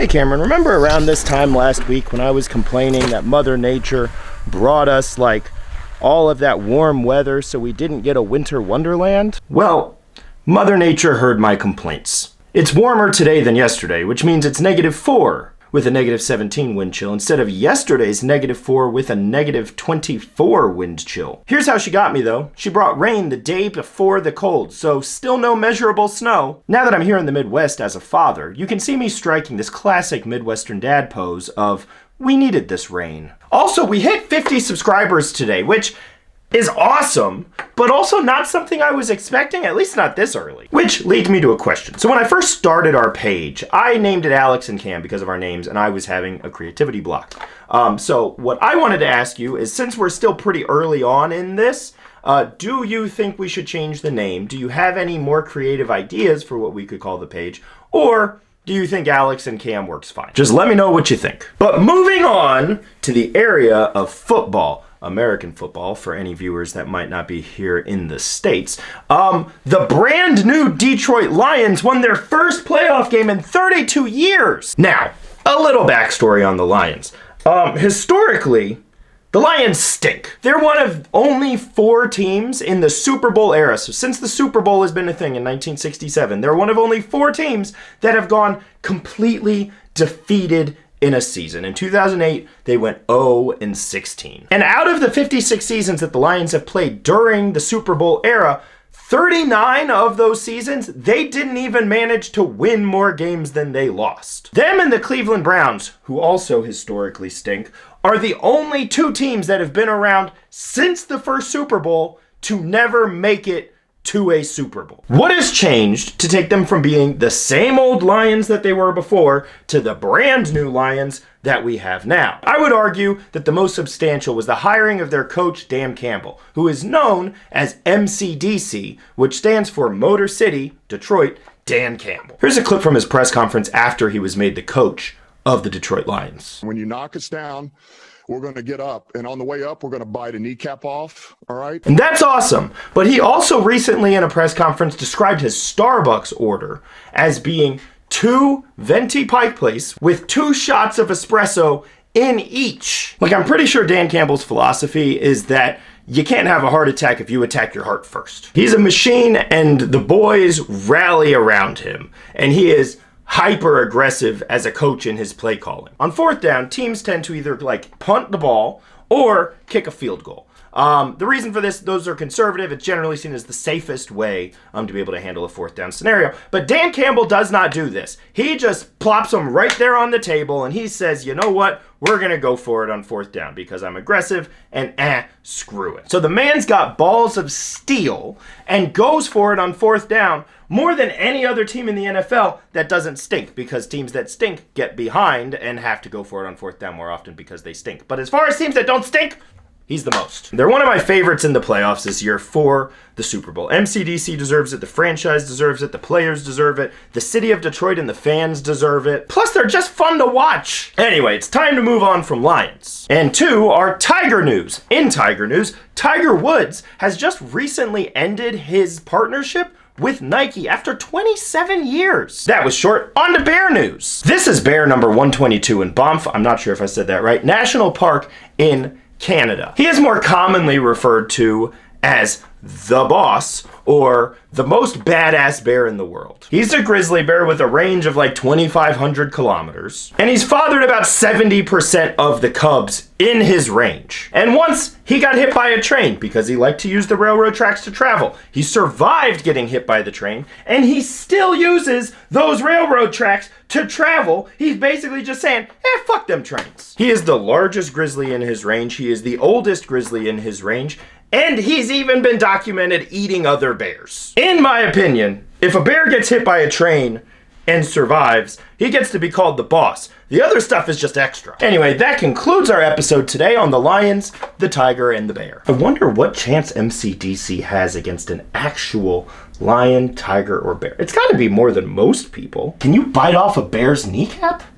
Hey Cameron, remember around this time last week when I was complaining that Mother Nature brought us like all of that warm weather so we didn't get a winter wonderland? Well, Mother Nature heard my complaints. It's warmer today than yesterday, which means it's -4 with a -17 wind chill instead of yesterday's -4 with a -24 wind chill. Here's how she got me though. She brought rain the day before the cold, so still no measurable snow. Now that I'm here in the Midwest as a father, you can see me striking this classic Midwestern dad pose of, we needed this rain. Also, we hit 50 subscribers today, which is awesome, but also not something I was expecting, at least not this early. Which leads me to a question. So when I first started our page, I named it Alex and Cam because of our names, and I was having a creativity block. So what I wanted to ask you is, since we're still pretty early on in this, do you think we should change the name? Do you have any more creative ideas for what we could call the page? Or do you think Alex and Cam works fine? Just let me know what you think. But moving on to the area of football, American football, for any viewers that might not be here in the States. The brand new Detroit Lions won their first playoff game in 32 years. Now, a little backstory on the Lions. Historically, the Lions stink. They're one of only 4 teams in the Super Bowl era. So since the Super Bowl has been a thing in 1967, they're one of only 4 teams that have gone completely defeated in a season. In 2008, they went 0-16. And out of the 56 seasons that the Lions have played during the Super Bowl era, 39 of those seasons, they didn't even manage to win more games than they lost. Them and the Cleveland Browns, who also historically stink, are the only 2 teams that have been around since the first Super Bowl to never make it to a Super Bowl. What has changed to take them from being the same old Lions that they were before to the brand new Lions that we have now? I would argue that the most substantial was the hiring of their coach, Dan Campbell, who is known as MCDC, which stands for Motor City, Detroit, Dan Campbell. Here's a clip from his press conference after he was made the coach of the Detroit Lions. When you knock us down, we're going to get up, and on the way up, we're going to bite a kneecap off, all right? And that's awesome. But he also recently in a press conference described his Starbucks order as being 2 venti pike plates with 2 shots of espresso in each. Like, I'm pretty sure Dan Campbell's philosophy is that you can't have a heart attack if you attack your heart first. He's a machine, and the boys rally around him, and he is hyper aggressive as a coach in his play calling. On 4th down, teams tend to either punt the ball or kick a field goal. The reason for this, those are conservative. It's generally seen as the safest way to be able to handle a 4th down scenario. But Dan Campbell does not do this. He just plops them right there on the table and he says, you know what? We're going to go for it on 4th down because I'm aggressive and screw it. So the man's got balls of steel and goes for it on 4th down more than any other team in the NFL that doesn't stink, because teams that stink get behind and have to go for it on 4th down more often because they stink. But as far as teams that don't stink, he's the most. They're one of my favorites in the playoffs this year for the Super Bowl. MCDC deserves it, the franchise deserves it, the players deserve it, the city of Detroit and the fans deserve it. Plus, they're just fun to watch. Anyway, it's time to move on from Lions and to our Tiger news. In Tiger news, Tiger Woods has just recently ended his partnership with Nike after 27 years. That was short. On to bear news. This is bear number 122 in Banff. I'm not sure if I said that right. National Park in Canada. He is more commonly referred to as the boss, or the most badass bear in the world. He's a grizzly bear with a range of 2,500 kilometers, and he's fathered about 70% of the cubs in his range. And once he got hit by a train because he liked to use the railroad tracks to travel. He survived getting hit by the train, and he still uses those railroad tracks to travel. He's basically just saying, fuck them trains. He is the largest grizzly in his range. He is the oldest grizzly in his range. And he's even been documented eating other bears. In my opinion, if a bear gets hit by a train and survives, he gets to be called the boss. The other stuff is just extra. Anyway, that concludes our episode today on the Lions, the Tiger, and the Bear. I wonder what chance MCDC has against an actual lion, tiger, or bear. It's gotta be more than most people. Can you bite off a bear's kneecap?